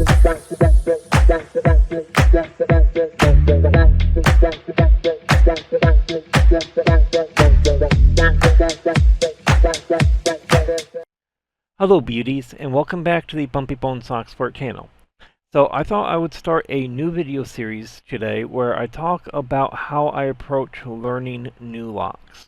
Hello beauties, and welcome back to the Bumpy Bones Locksport channel. So I thought I would start a new video series today where I talk about how I approach learning new locks.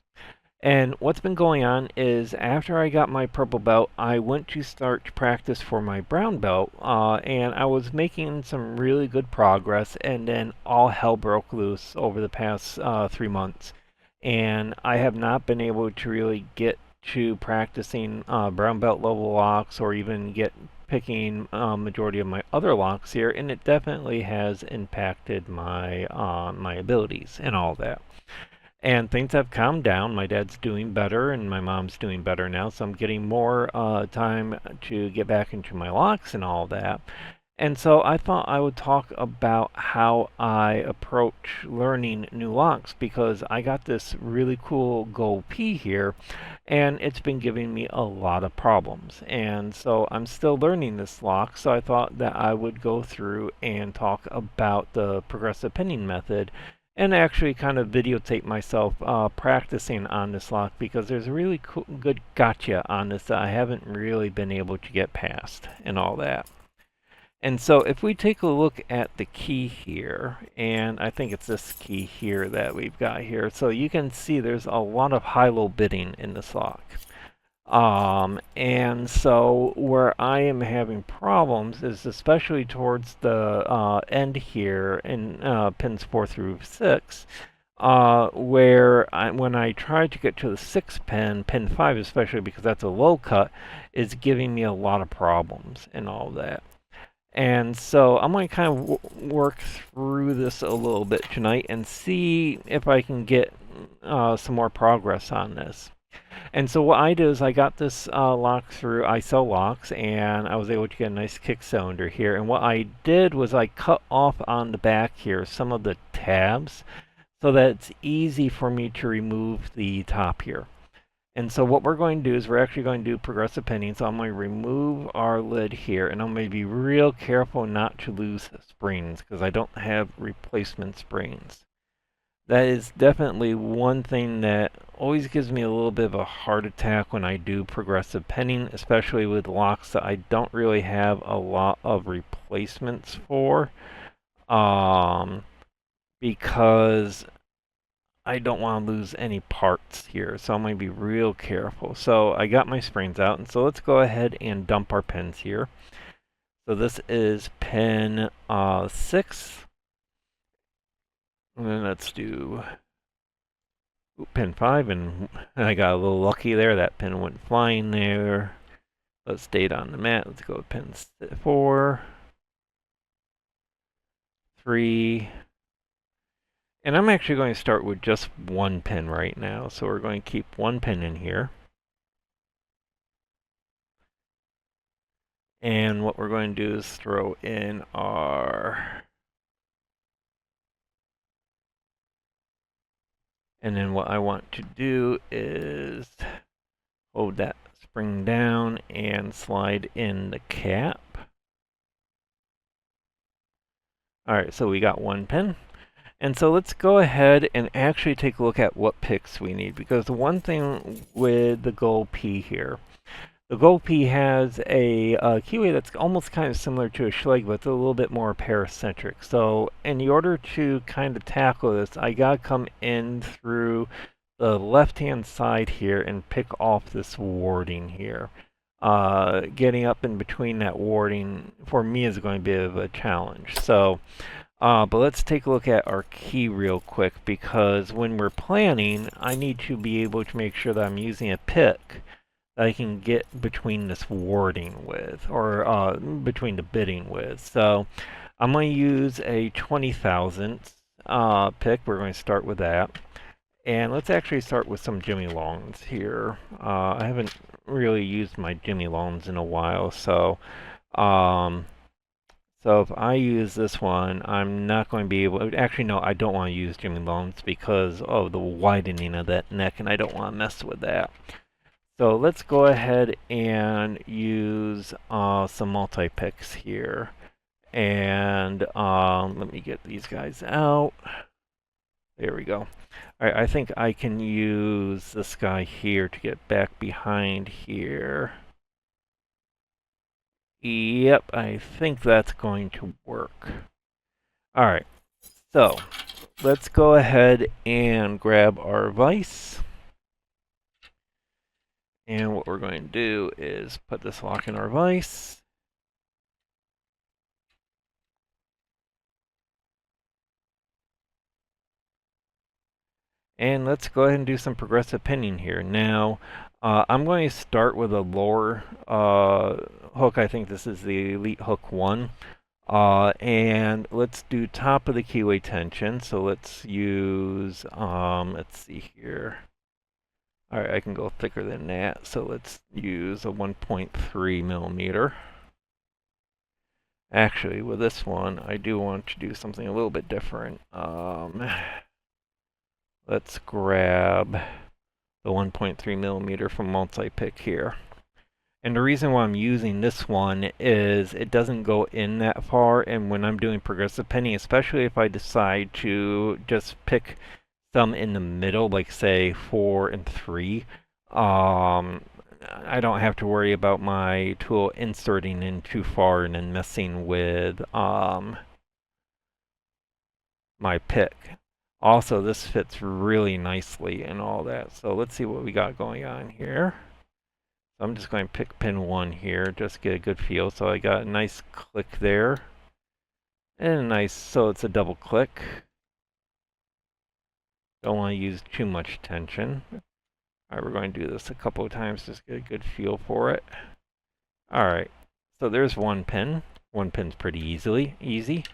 And what's been going on is after I got my purple belt, I went to start to practice for my brown belt, and I was making some really good progress, and then all hell broke loose over the past 3 months. And I have not been able to really get to practicing brown belt level locks or even get picking majority of my other locks here, and it definitely has impacted my my abilities and all that. And things have calmed down. My dad's doing better and my mom's doing better now, so I'm getting more time to get back into my locks and all that. And so I thought I would talk about how I approach learning new locks, because I got this really cool gold P here and it's been giving me a lot of problems. And so I'm still learning this lock, so I thought that I would go through and talk about the progressive pinning method and actually kind of videotape myself practicing on this lock, because there's a really cool, good gotcha on this that I haven't really been able to get past and all that. And so if we take a look at the key here, and I think it's this key here that we've got here, so you can see there's a lot of high-low bidding in this lock. And so where I am having problems is especially towards the end here in pins 4 through 6, where when I try to get to the 6th pin, pin 5 especially because that's a low cut, is giving me a lot of problems and all that. And so I'm going to kind of work through this a little bit tonight and see if I can get some more progress on this. And so what I do is I got this lock through I Sell Locks, and I was able to get a nice kick cylinder here. And what I did was I cut off on the back here some of the tabs so that it's easy for me to remove the top here. And so what we're going to do is we're actually going to do progressive pinning. So I'm going to remove our lid here, and I'm going to be real careful not to lose springs because I don't have replacement springs. That is definitely one thing that always gives me a little bit of a heart attack when I do progressive pinning, especially with locks that I don't really have a lot of replacements for, because I don't want to lose any parts here, so I'm going to be real careful. So I got my springs out, and so let's go ahead and dump our pins here. So this is pin 6. And then let's do pin 5, and I got a little lucky there. That pin went flying there. Let's stay on the mat. Let's go with pin 4, 3. And I'm actually going to start with just one pin right now. So we're going to keep one pin in here. And what we're going to do is throw in our... And then what I want to do is hold that spring down and slide in the cap. Alright, so we got one pin. And so let's go ahead and actually take a look at what picks we need, because the one thing with the gold P here, the gold P has a keyway that's almost kind of similar to a Schlegel, but it's a little bit more paracentric. So in order to kind of tackle this, I gotta come in through the left-hand side here and pick off this warding here. Getting up in between that warding for me is going to be a bit of a challenge. So. But let's take a look at our key real quick, because when we're planning, I need to be able to make sure that I'm using a pick that I can get between this warding with, or between the bidding with. So I'm going to use a 20,000th pick. We're going to start with that. And let's actually start with some Jimmy Longs here. I haven't really used my Jimmy Longs in a while, so... So if I use this one, I'm not going to be able... Actually, no, I don't want to use Jimmy Longs because of the widening of that neck, and I don't want to mess with that. So let's go ahead and use some multi-picks here. And let me get these guys out. There we go. All right, I think I can use this guy here to get back behind here. Yep, I think that's going to work. All right, so let's go ahead and grab our vise. And what we're going to do is put this lock in our vise. And let's go ahead and do some progressive pinning here. Now, I'm going to start with a lower hook. I think this is the Elite Hook 1. And let's do top of the keyway tension. So let's use, let's see here. All right, I can go thicker than that. So let's use a 1.3 millimeter. Actually, with this one, I do want to do something a little bit different. Let's grab the 1.3 millimeter from Multipick here. And the reason why I'm using this one is it doesn't go in that far, and when I'm doing progressive pinning, especially if I decide to just pick some in the middle, like say 4 and 3, I don't have to worry about my tool inserting in too far and then messing with my pick. Also, this fits really nicely and all that. So let's see what we got going on here. So I'm just going to pick pin 1 here, just get a good feel. So I got a nice click there. And a nice, so it's a double click. Don't want to use too much tension. Alright, we're going to do this a couple of times, just get a good feel for it. Alright, so there's one pin. One pin's pretty easy.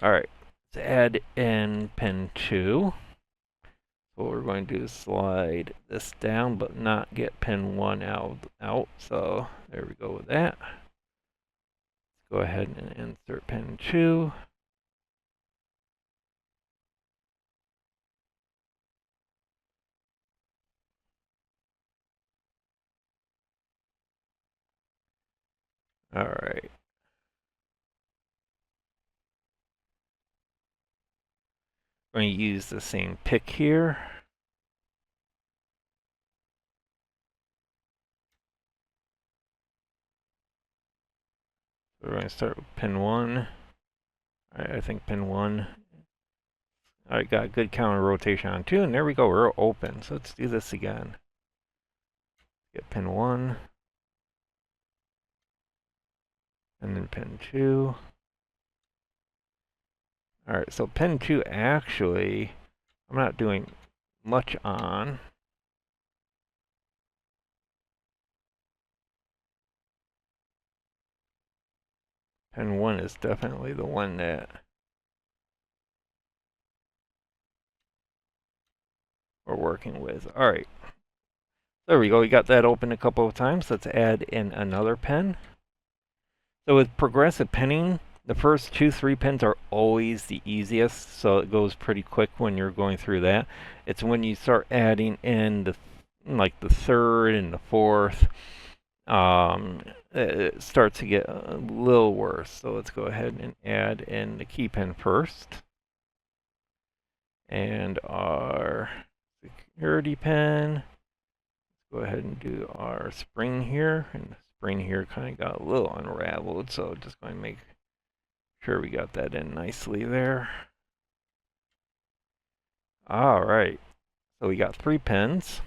Alright, let's add in pin 2. What we're going to do is slide this down, but not get pin 1 out. So there we go with that. Let's go ahead and insert pin 2. All right. I'm going to use the same pick here. So we're going to start with pin 1. All right, I think pin 1. All right, got a good counter rotation on 2, and there we go, we're open. So let's do this again. Get pin 1. And then pin 2. All right, so pin 2 actually, I'm not doing much on. Pin 1 is definitely the one that we're working with. All right. There we go. We got that open a couple of times. Let's add in another pen. So with progressive pinning, the first 2-3 pins are always the easiest, so it goes pretty quick when you're going through that. It's when you start adding in the like the third and the fourth, it starts to get a little worse. So let's go ahead and add in the key pin first, and our security pin. Go ahead and do our spring here, and the spring here kind of got a little unraveled, so just going to make sure we got that in nicely there. All right, so we got 3 pins.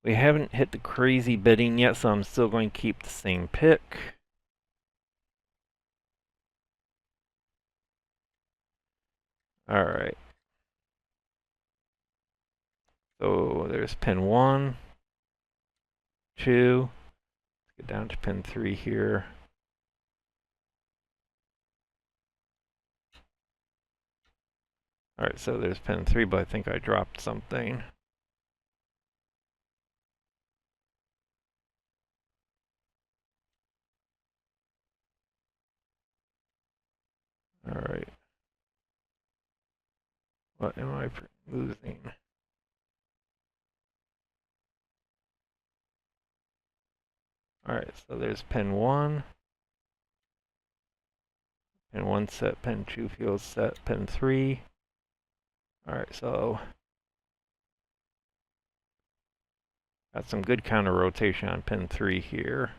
We haven't hit the crazy bitting yet, so I'm still going to keep the same pick. All right. So there's pin 1, 2. Let's get down to pin 3 here. All right, so there's pin 3, but I think I dropped something. All right. What am I losing? All right, so there's pin 1. Pin 1 set, pin 2 feels set, pin 3. Alright, so got some good counter rotation on pin 3 here.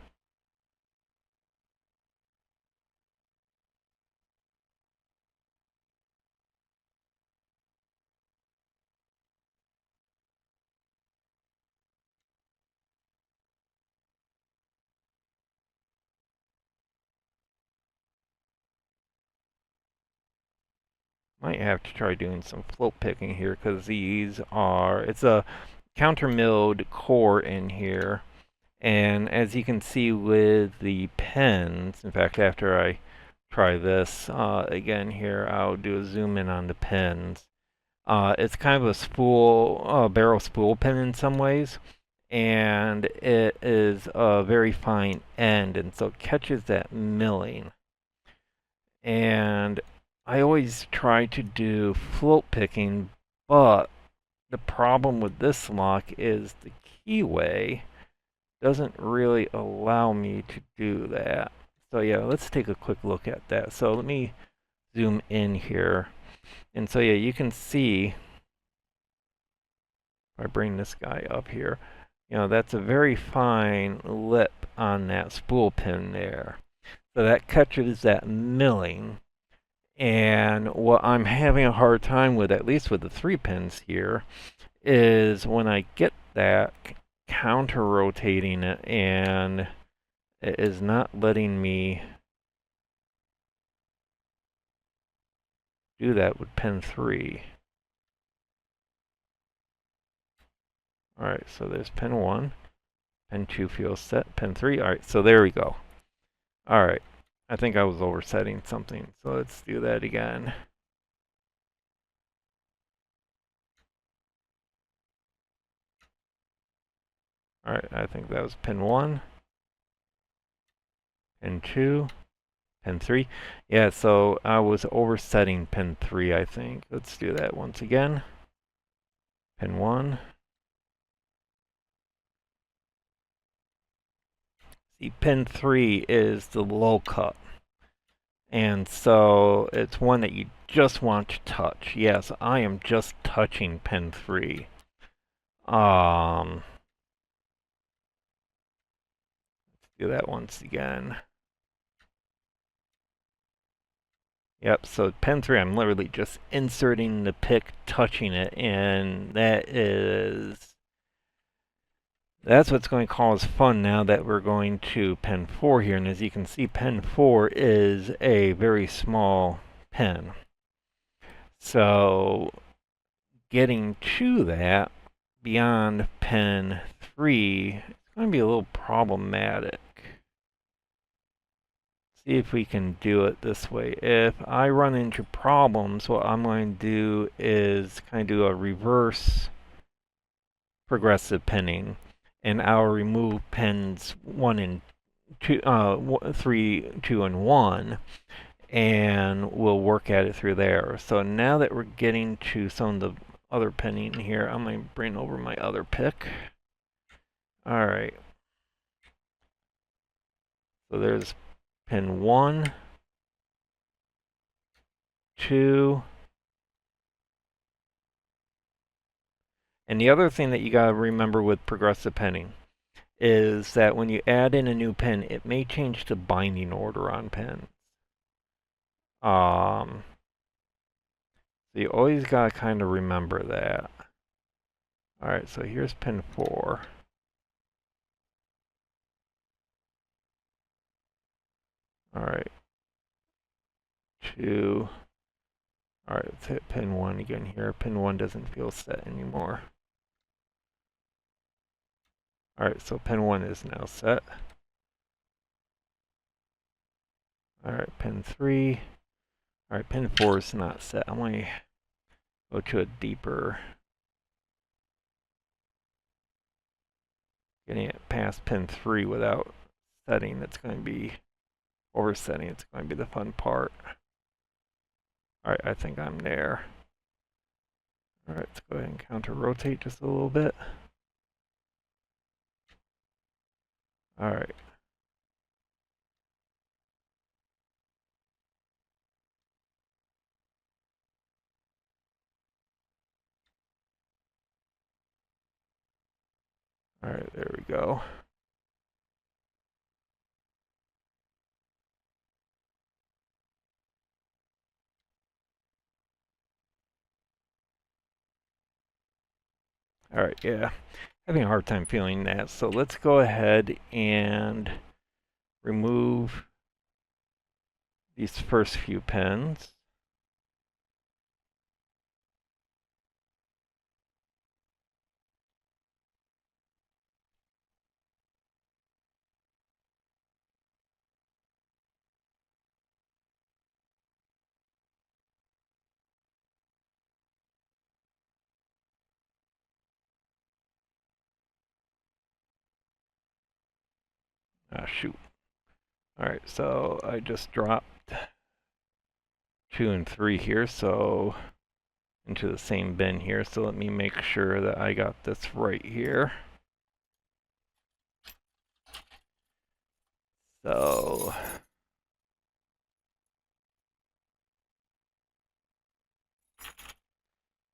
Might have to try doing some float picking here because these are, it's a counter milled core in here. And as you can see with the pens, in fact, after I try this again here, I'll do a zoom in on the pens. It's kind of a spool, barrel spool pen in some ways, and it is a very fine end, and so it catches that milling. And I always try to do float picking, but the problem with this lock is the keyway doesn't really allow me to do that. So yeah, let's take a quick look at that. So let me zoom in here. And so yeah, you can see, if I bring this guy up here, that's a very fine lip on that spool pin there. So that catches that milling. And what I'm having a hard time with, at least with the 3 pins here, is when I get that counter rotating it, and it is not letting me do that with pin 3. Alright, so there's pin 1, pin 2 feels set, pin 3. Alright, so there we go. Alright, I think I was oversetting something, so let's do that again. Alright, I think that was pin 1, pin 2, pin 3. Yeah, so I was oversetting pin 3, I think. Let's do that once again. Pin 1. See, pin 3 is the low cut. And so it's one that you just want to touch. Yes, I am just touching pin 3. Let's do that once again. Yep, so pin 3, I'm literally just inserting the pick, touching it, and that's what's going to cause fun now that we're going to pin 4 here. And as you can see, pin 4 is a very small pin. So getting to that beyond pin 3, it's going to be a little problematic. See if we can do it this way. If I run into problems, what I'm going to do is kind of do a reverse progressive pinning, and I'll remove pins 1 and 2, 3, 2, and 1, and we'll work at it through there. So now that we're getting to some of the other pinning here, I'm going to bring over my other pick. Alright. So there's pin 1, 2, and the other thing that you gotta remember with progressive pinning is that when you add in a new pin, it may change the binding order on pins. So you always gotta kind of remember that. Alright, so here's pin 4. Alright. 2. Alright, let's hit pin 1 again here. Pin 1 doesn't feel set anymore. Alright, so pin 1 is now set. Alright, pin 3. Alright, pin 4 is not set. I'm going to go to a deeper. Getting it past pin 3 without setting, that's going to be oversetting. It's going to be the fun part. Alright, I think I'm there. Alright, let's go ahead and counter rotate just a little bit. Alright. Alright, there we go. Alright, yeah. Having a hard time feeling that. So let's go ahead and remove these first few pins. Ah, shoot. Alright, so I just dropped 2 and 3 here, so into the same bin here. So let me make sure that I got this right here. So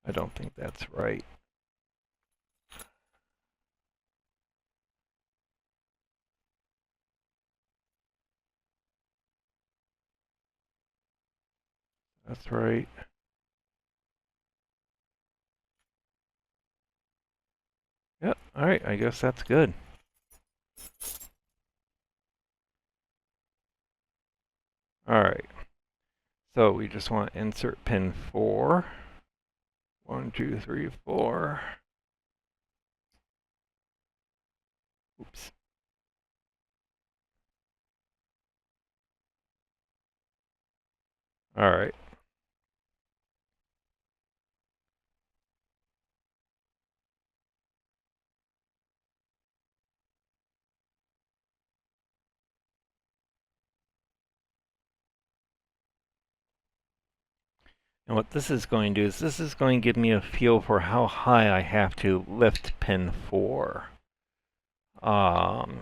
I don't think that's right. That's right. Yep, alright, I guess that's good. Alright, so we just want to insert pin 4. 1, 2, 3, 4. Oops. Alright. And what this is going to do is this is going to give me a feel for how high I have to lift pin 4. And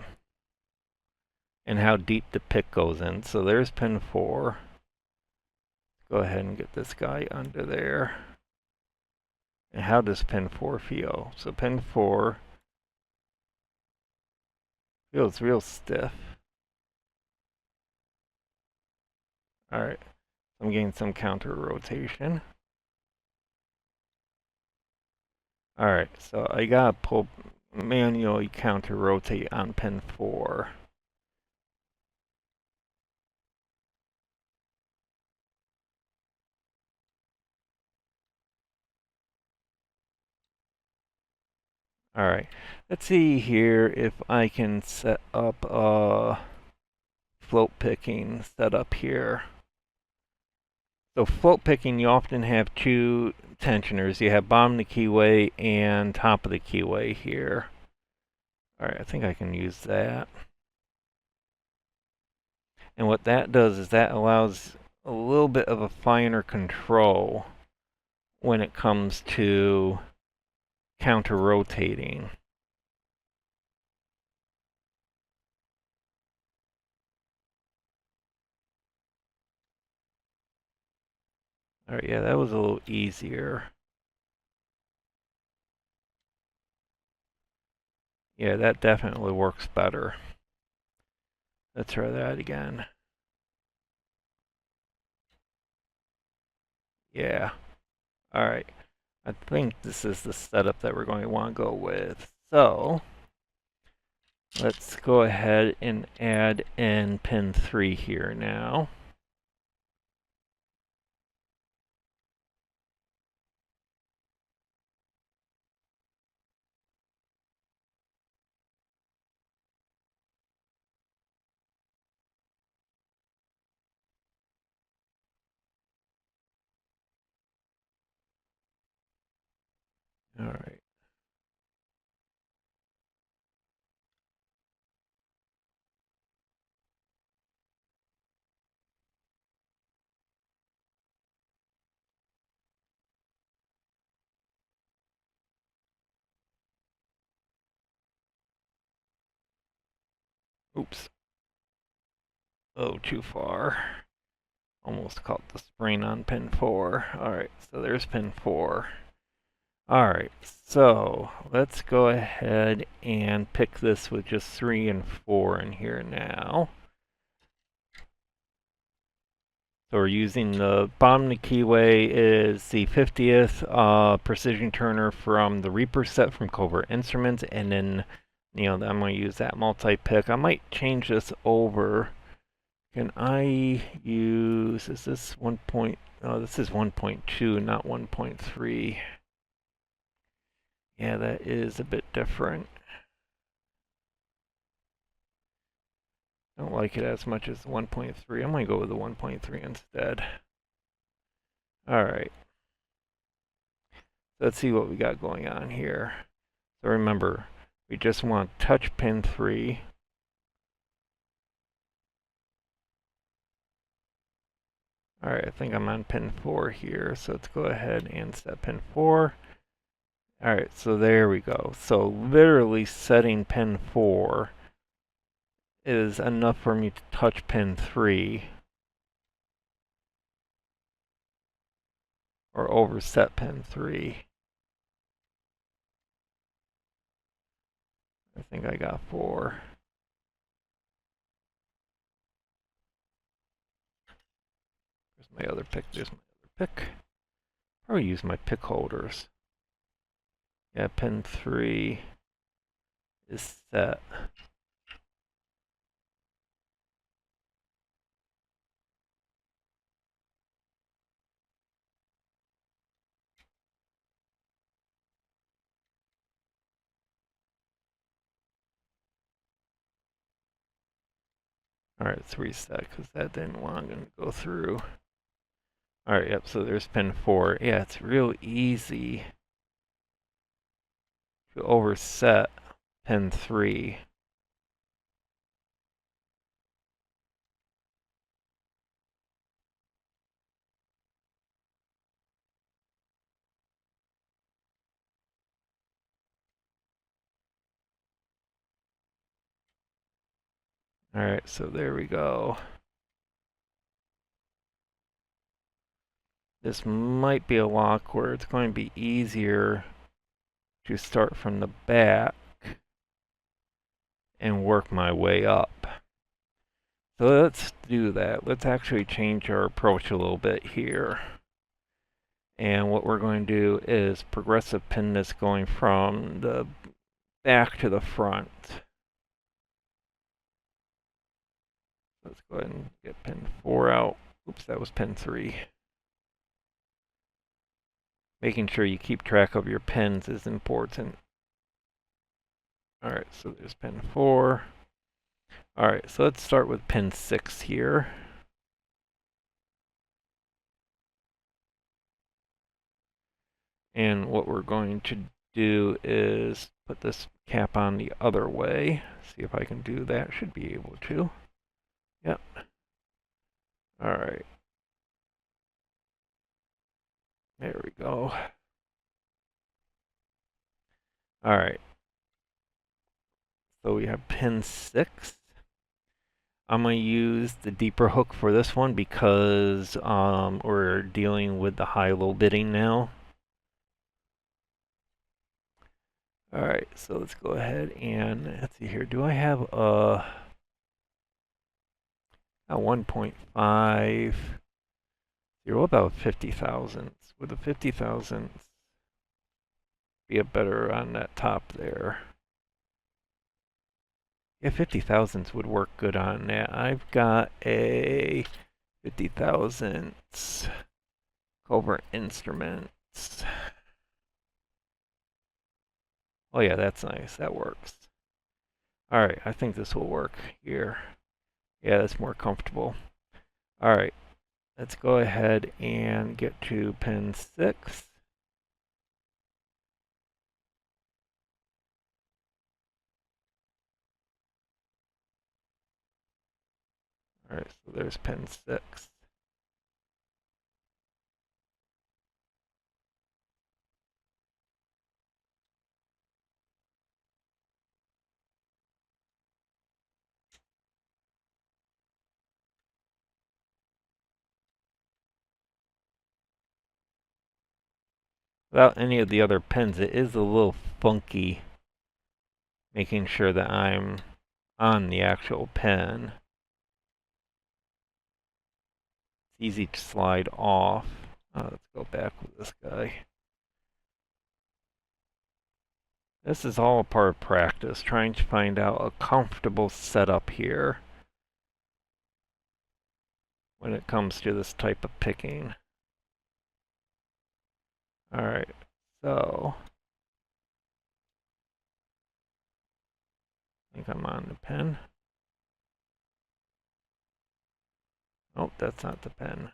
how deep the pick goes in. So there's pin 4. Go ahead and get this guy under there. And how does pin 4 feel? So pin 4 feels real stiff. Alright, I'm getting some counter rotation. Alright, so I gotta pull manually counter rotate on pin 4. Alright, let's see here if I can set up a float picking setup here. So float picking, you often have two tensioners. You have bottom of the keyway and top of the keyway here. Alright, I think I can use that. And what that does is that allows a little bit of a finer control when it comes to counter rotating. Alright, yeah, that was a little easier. Yeah, that definitely works better. Let's try that again. Yeah. Alright. I think this is the setup that we're going to want to go with. So, let's go ahead and add in pin 3 here now. Alright. Oops. Oh, too far. Almost caught the spring on pin 4. Alright, so there's pin 4. Alright, so let's go ahead and pick this with just 3 and 4 in here now. So we're using the bottom of the keyway is the 50th precision turner from the Reaper set from Covert Instruments, and then I'm going to use that multi-pick. I might change this over. Can I use, is this 1. Oh, this is 1.2, not 1.3. Yeah, that is a bit different. I don't like it as much as the 1.3. I'm going to go with the 1.3 instead. Alright. Let's see what we got going on here. So remember, we just want touch pin 3. Alright, I think I'm on pin 4 here, so let's go ahead and set pin 4. Alright, so there we go. So literally setting pin 4 is enough for me to touch pin 3. Or overset pin 3. I think I got 4. There's my other pick. There's my other pick. Probably use my pick holders. Yeah, pin 3 is set. Alright, let's reset because that didn't want to go through. Alright, yep, so there's pin 4. Yeah, it's real easy to overset pin 3. Alright, so there we go. This might be a lock where it's going to be easier to start from the back and work my way up. So let's do that. Let's actually change our approach a little bit here. And what we're going to do is progressive pin this going from the back to the front. Let's go ahead and get pin 4 out. Oops, that was pin 3. Making sure you keep track of your pins is important. Alright, so there's pin 4. Alright, so let's start with pin 6 here. And what we're going to do is put this cap on the other way. See if I can do that. Should be able to. Yep. Alright. There we go. Alright. So we have pin 6. I'm going to use the deeper hook for this one because we're dealing with the high-low bidding now. Alright, so let's go ahead and let's see here. Do I have a 1.5? What about 50,000? Would the 50,000 be a better on that top there? Yeah, 50,000 would work good on that. I've got a 50,000 Covert Instruments. Oh yeah, that's nice. That works. Alright, I think this will work here. Yeah, that's more comfortable. Alright, let's go ahead and get to pin 6. Alright, so there's pin 6. Without any of the other pens, it is a little funky making sure that I'm on the actual pen. It's easy to slide off. Let's go back with this guy. This is all a part of practice, trying to find out a comfortable setup here when it comes to this type of picking. Alright, so I think I'm on the pen. Oh, that's not the pen.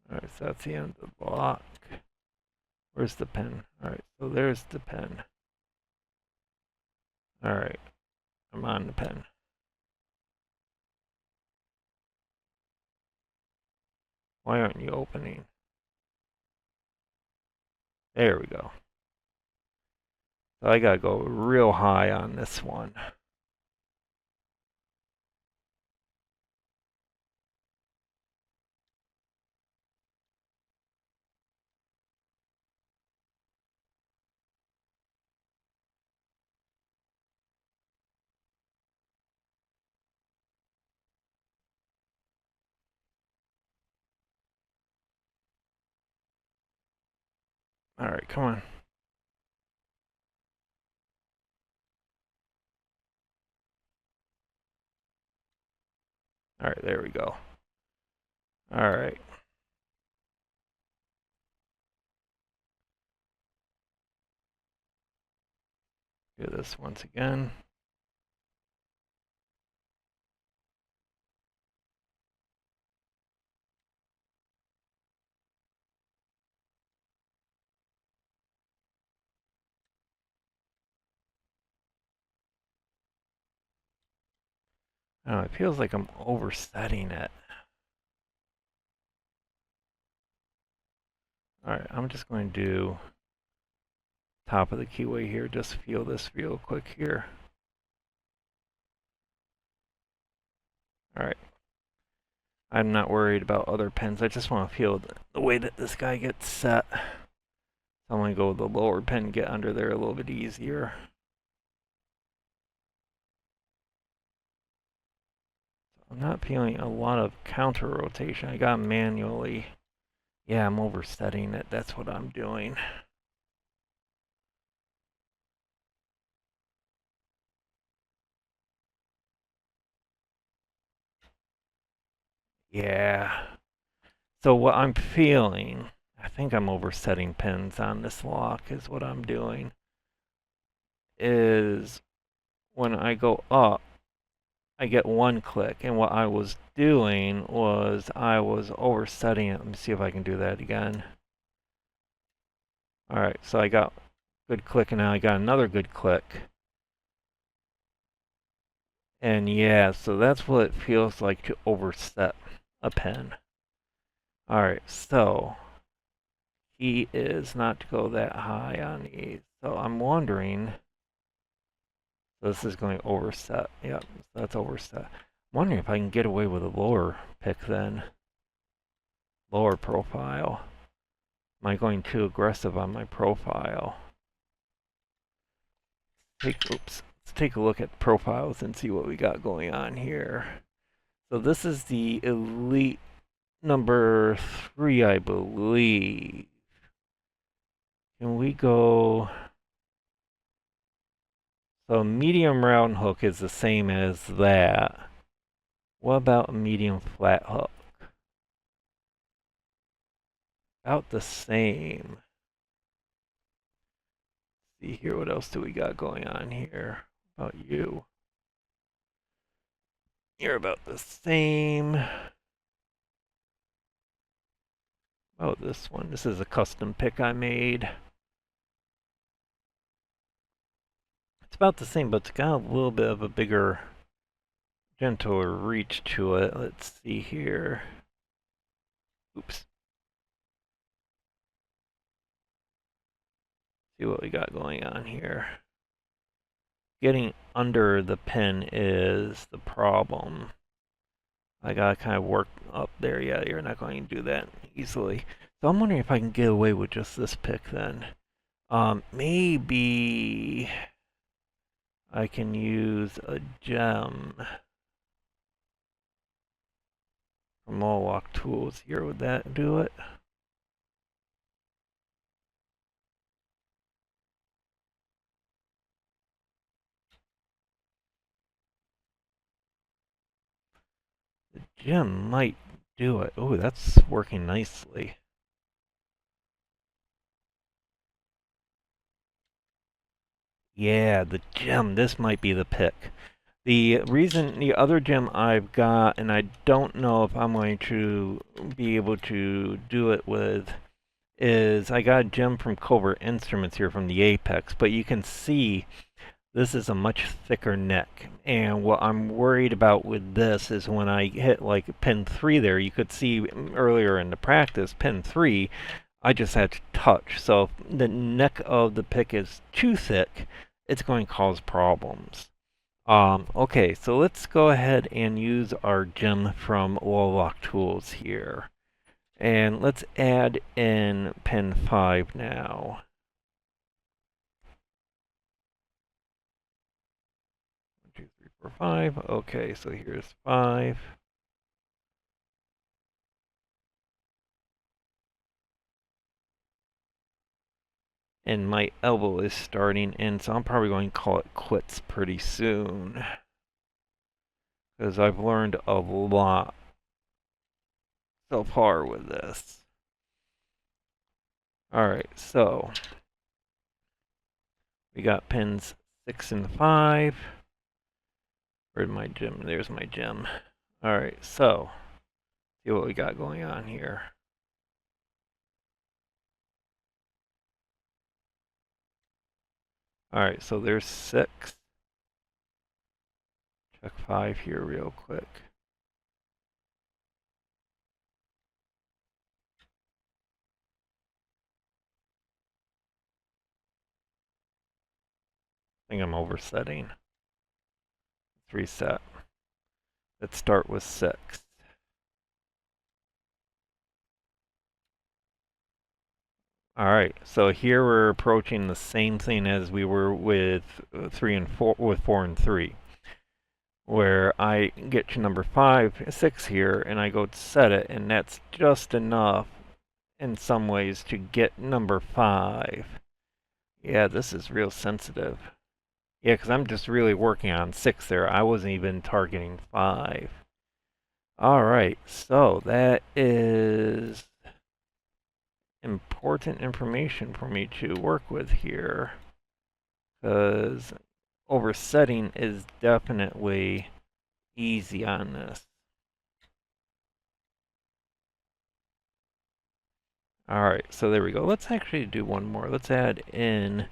Alright, so that's the end of the block. Where's the pen? Alright, so there's the pen. Alright, I'm on the pen. Why aren't you opening? There we go. So I gotta go real high on this one. Alright, come on. Alright, there we go. Alright. Do this once again. Oh, it feels like I'm oversetting it. Alright, I'm just going to do top of the keyway here. Just feel this real quick here. Alright. I'm not worried about other pens. I just want to feel the way that this guy gets set. So I'm going to go with the lower pen, get under there a little bit easier. I'm not feeling a lot of counter rotation. I got manually. Yeah, I'm oversetting it. That's what I'm doing. Yeah. So what I'm feeling, I think I'm oversetting pins on this lock is what I'm doing, is when I go up, I get one click, and what I was doing was I was oversetting it. Let me see if I can do that again. Alright, so I got good click, and now I got another good click. And yeah, so that's what it feels like to overset a pen. Alright, so key is not to go that high on these. So I'm wondering, so this is going overset. Yep, so that's overset. I'm wondering if I can get away with a lower pick then. Lower profile. Am I going too aggressive on my profile? Oops. Let's take a look at profiles and see what we got going on here. So this is the Elite number 3, I believe. Can we go... So medium round hook is the same as that. What about a medium flat hook? About the same. Let's see here, what else do we got going on here? About you? You're about the same. Oh, this one. This is a custom pick I made. It's about the same, but it's got a little bit of a bigger, gentler reach to it. Let's see here. Oops. See what we got going on here. Getting under the pen is the problem. I gotta kind of work up there. Yeah, you're not going to do that easily. So I'm wondering if I can get away with just this pick then. Maybe I can use a gem from Lock Tools here. Would that do it? The gem might do it. Oh, that's working nicely. Yeah, the gem. This might be the pick. The other gem I've got, and I don't know if I'm going to be able to do it with, is I got a gem from Covert Instruments here from the Apex, but you can see this is a much thicker neck. And what I'm worried about with this is when I hit like pin 3 there, you could see earlier in the practice, pin 3, I just had to touch. So if the neck of the pick is too thick, it's going to cause problems. Okay, so let's go ahead and use our gem from Lock Tools here. And let's add in pin 5 now. 1, 2, 3, 4, 5. Okay, so here's 5. And my elbow is starting in, so I'm probably going to call it quits pretty soon. Because I've learned a lot so far with this. Alright, so we got pins 6 and 5. Where's my gem? There's my gem. Alright, so see what we got going on here. Alright, so there's 6. Check 5 here real quick. I think I'm oversetting. Let's reset. Let's start with 6. Alright, so here we're approaching the same thing as we were with 3 and 4, with 4 and 3. Where I get to number 5, 6 here, and I go to set it, and that's just enough in some ways to get number 5. Yeah, this is real sensitive. Yeah, because I'm just really working on 6 there. I wasn't even targeting 5. Alright, so that is important information for me to work with here. Because oversetting is definitely easy on this. Alright, so there we go. Let's actually do one more. Let's add in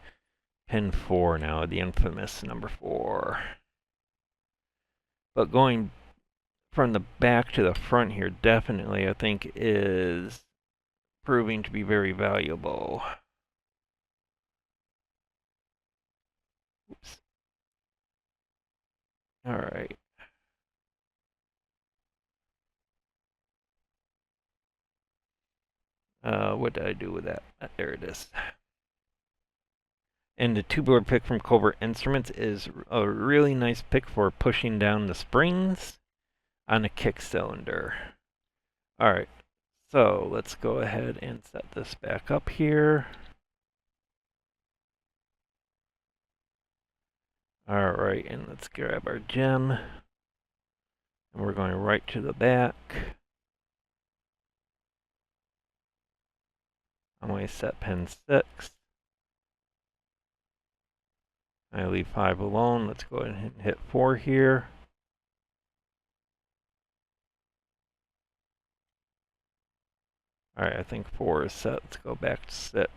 pin 4 now, the infamous number 4. But going from the back to the front here definitely, I think, is proving to be very valuable. Oops. Alright. What did I do with that? There it is. And the tubular pick from Covert Instruments is a really nice pick for pushing down the springs on a kick cylinder. Alright, so let's go ahead and set this back up here. Alright, and let's grab our gem. And we're going right to the back. I'm going to set pin 6. I leave 5 alone. Let's go ahead and hit 4 here. Alright, I think 4 is set. Let's go back to 6.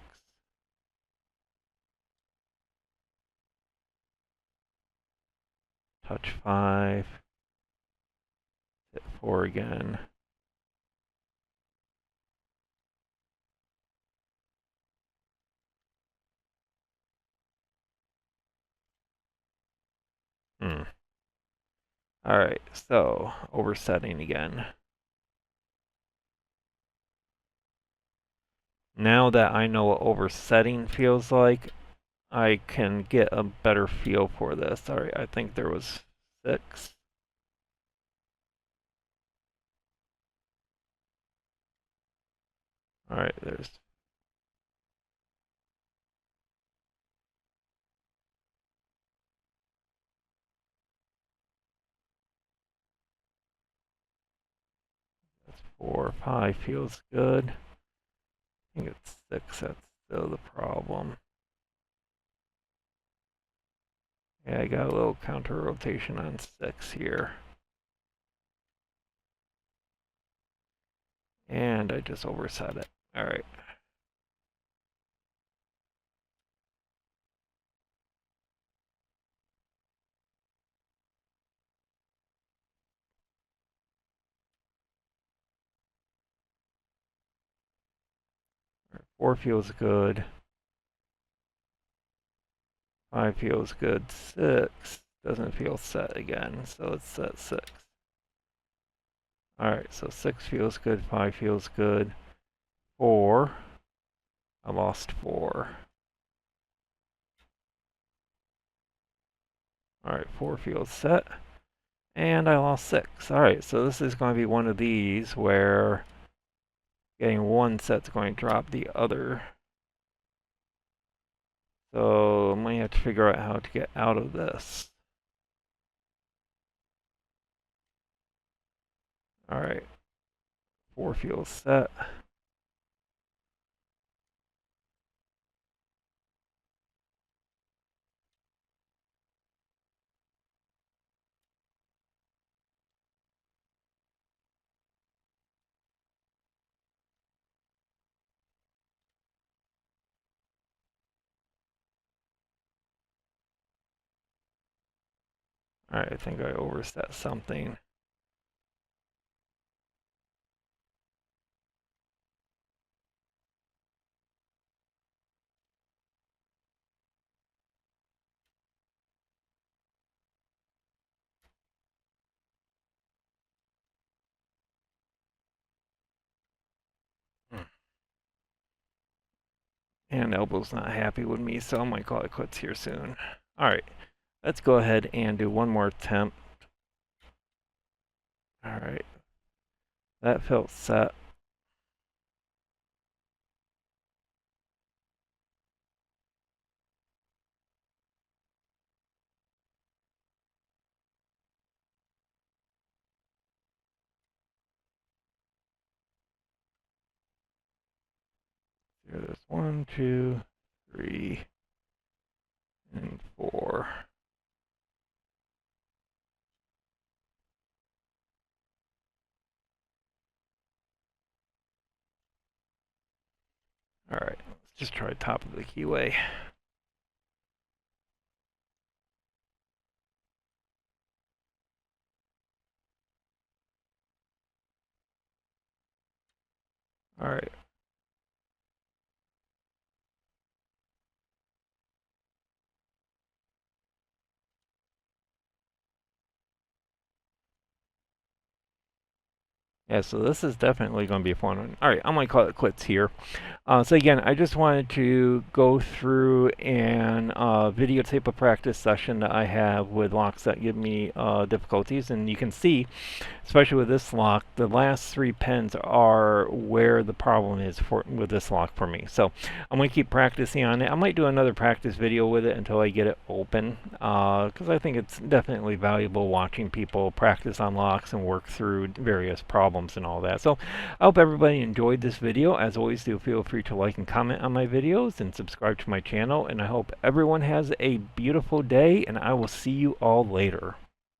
Touch 5. Hit 4 again. Alright, so oversetting again. Now that I know what oversetting feels like, I can get a better feel for this. Alright, I think there was 6. Alright, there's that's 4. 5 feels good. I think it's 6 that's still the problem. Yeah, I got a little counter rotation on 6 here. And I just overset it. Alright. Alright, 4 feels good. 5 feels good. 6 doesn't feel set again, so let's set 6. Alright, so 6 feels good, 5 feels good. 4. I lost 4. Alright, 4 feels set. And I lost 6. Alright, so this is going to be one of these where getting one set's going to drop the other. So I might have to figure out how to get out of this. Alright, 4 feels set. Alright, I think I overset something. And Elbow's not happy with me, so I might call it quits here soon. Alright, let's go ahead and do one more attempt. Alright, that felt set. Here, there's 1, 2, 3, and 4. Alright, let's just try top of the keyway. Alright. Yeah, so this is definitely going to be a fun one. Alright, I'm going to call it quits here. So again, I just wanted to go through and videotape a practice session that I have with locks that give me difficulties. And you can see, especially with this lock, the last 3 pins are where the problem is with this lock for me. So I'm going to keep practicing on it. I might do another practice video with it until I get it open, because I think it's definitely valuable watching people practice on locks and work through various problems and all that. So I hope everybody enjoyed this video. As always, do feel free to like and comment on my videos and subscribe to my channel. And I hope everyone has a beautiful day, and I will see you all later.